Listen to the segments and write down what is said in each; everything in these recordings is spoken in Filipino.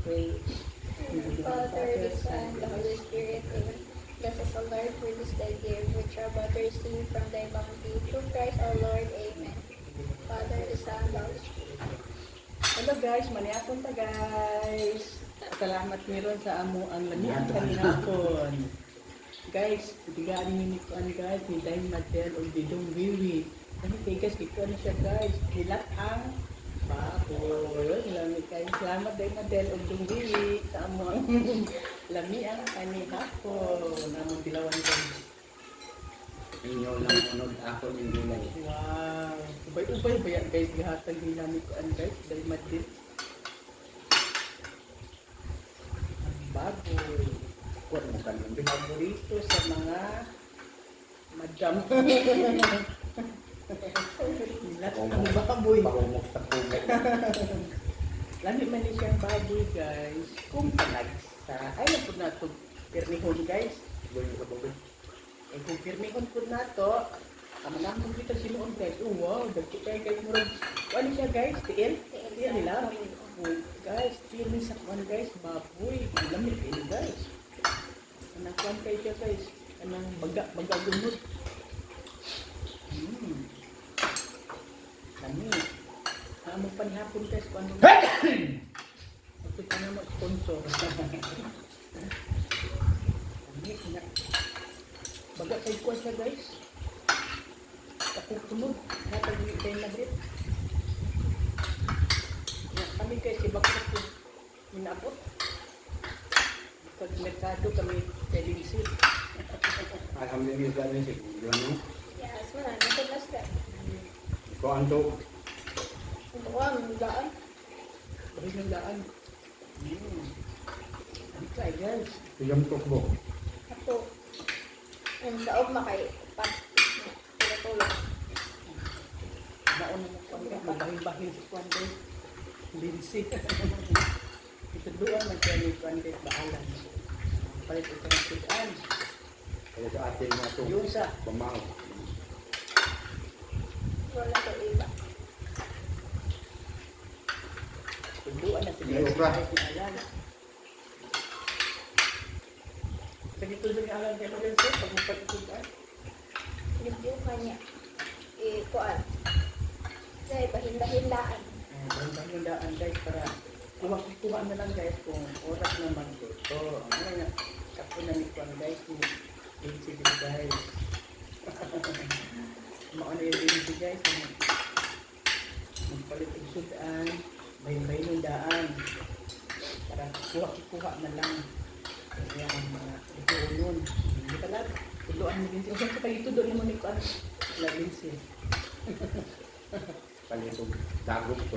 pray. Father, the Son, the Holy Spirit, amen. Bless us, O Lord, for this thy gift, which our about to receive from thy bounty. Through Christ our Lord, amen. Father, the Son, the Holy Spirit. Hello guys, maniapon ta guys. Salamat meron sa amo ang lamian kanihapon. Guys, tigaan ni Nikuan guys, ni Dahil Madel o Didong Wiwi. Kasi tigas, ito na siya guys. Hilat ang baboy. Salamat Dahil Madel o Didong Wiwi sa amo ang lamian kanihapon. Namang dilawan guys. Inyo lang unod ako ng gulay. Wow! Ubay-ubay ba yan guys? Gihatag nila ni Kuan guys, Dahil Madel. Ang baboy. Kuwan mo ka ng Paborito sa mga madam. Lahat ang baboy. Pahumok sa pumok. Lami man ni siyang baboy guys. Kung panagsa. Ay, napod na ito. Pirmihon guys. Gulay sa bubay. Eh, kung pirmihon po na ito, kamanamon kita sinuon guys. Oh wow, dagko kayo guys. Murag, ano siya guys? Tiil? Tiil nila. Oh, guys, tiil ni sa kuwan guys. Baboy. Ang lamig ini guys. Anang kuwan kayo siya guys. Anang baga gunod. Lami. Amo panihapon guys. Kuwan mo. Ito pa naman sponsor. Lami. Baga kayo kuwan siya guys. Kapupunod. Natagli kayo na bit. Kami guys, ibakot ko. Minabot. Pag merkado kami televisit. Alhamdulillah ni si Jono. Yes, wala. Nasa last step. Ko anto Ito ko, daan. Bahig ng daan. Ano kayo guys? tuyam tukbo. Ako, ang daog makay, pat, tulog. Naon mo kuwan guys. Mabahing-bahing si kuwan guys. Linsi. Ito doon magkaya ni kuwan guys. Baalan. Palit ito ng sigaan. Kaya sa atin na ito. Yung sa Pamaw. Wala ko iba. tunduan na sila. May okra. Alan. Sa dito sa alan kayo rin sir. Pag magpatutugan. Libyo ka niya. Kuan. Dahil pahinda-hindaan. Bantang yung daan guys para kuha na lang guys kung oras na magluto. Ano nga, kapo na ni Kwan guys, yung sige guys. Mauna yung linsi guys, magpalit yung sudan, bayin-bayin yung daan. Para kuha na lang. Kaya ang mga ituunon. Hindi ka lang, tuluan mo linsi. Kasi sa kayo doon mo ni Kwan, wala linsi. Palitong dagok ko.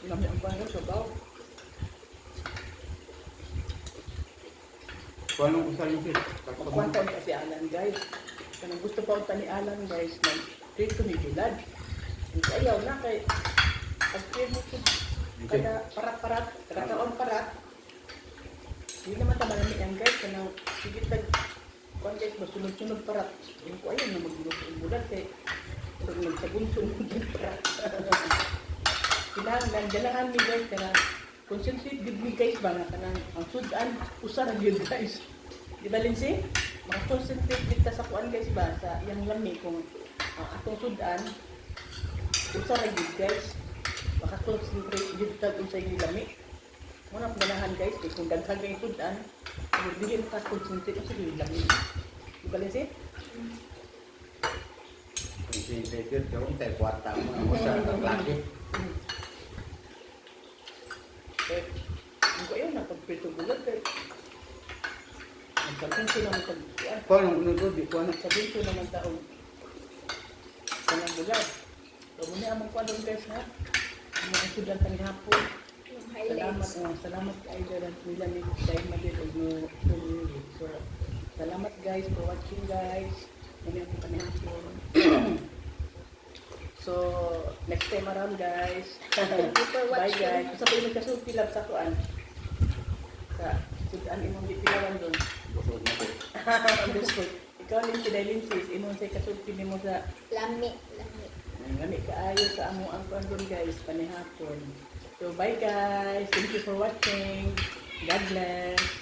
Lami ang bahay sa baw. Kung anong usahin siya? Magkwanta niya si Alan guys. Kanang gusto pa unta ni Alan guys, mag-treat ko ni Gilad. Hindi ayaw na kay pag-treat mo ko kada parat-parat, kada taon parat. Hindi naman tama namin yan guys, kanang sige tag kuan guys, masunod-sunod parat. Yung ko ayaw na mag-luto ang bulat kay pag nagsabun-sunod yung parat. Kailangan, ganahan mi guys, kanang concentrate good me guys ba nga kanang ang sudan usar gyud guys. Di ba Lindsay? Maka-concentrate kita sa kuan guys ba sa iyang lami kung ang atong sudan usar gyud guys. Maka-concentrate gyud ta sa iyang lami. Muna ganahan guys kay kung daghan kay sudan, dili maka-concentrate sa iyang lami. Di ba Lindsay? Concentrated ka kung tayo kwarta mo. Ang usahin ng laki. Eh, hindi ko ayaw na pagprito bulat eh. Sabihin ko naman pag-kuan. Kung anong unod di ko anak. Sabihin ko naman taong kanang bulat. So, muna among kuan doon guys ha. Ang mga sudan tani hapon. Yung Salamat, highlights. salamat kay Idol at nila ni Dahil Madel og no. So, salamat guys for watching guys. Muna akong kanihapon. So, next time around guys. Thank you for Bye watching. guys. Sa pwede magkasulti lang sa kuan. Sa sudan imong bitilawan doon. Busog na ko. Understood. Ikaw din si Dailin sis, imong say kasulti nimo sa Lami. Ang Ngani kaayo sa amo ang kuan guys panihapon. So bye guys. Thank you for watching. God bless.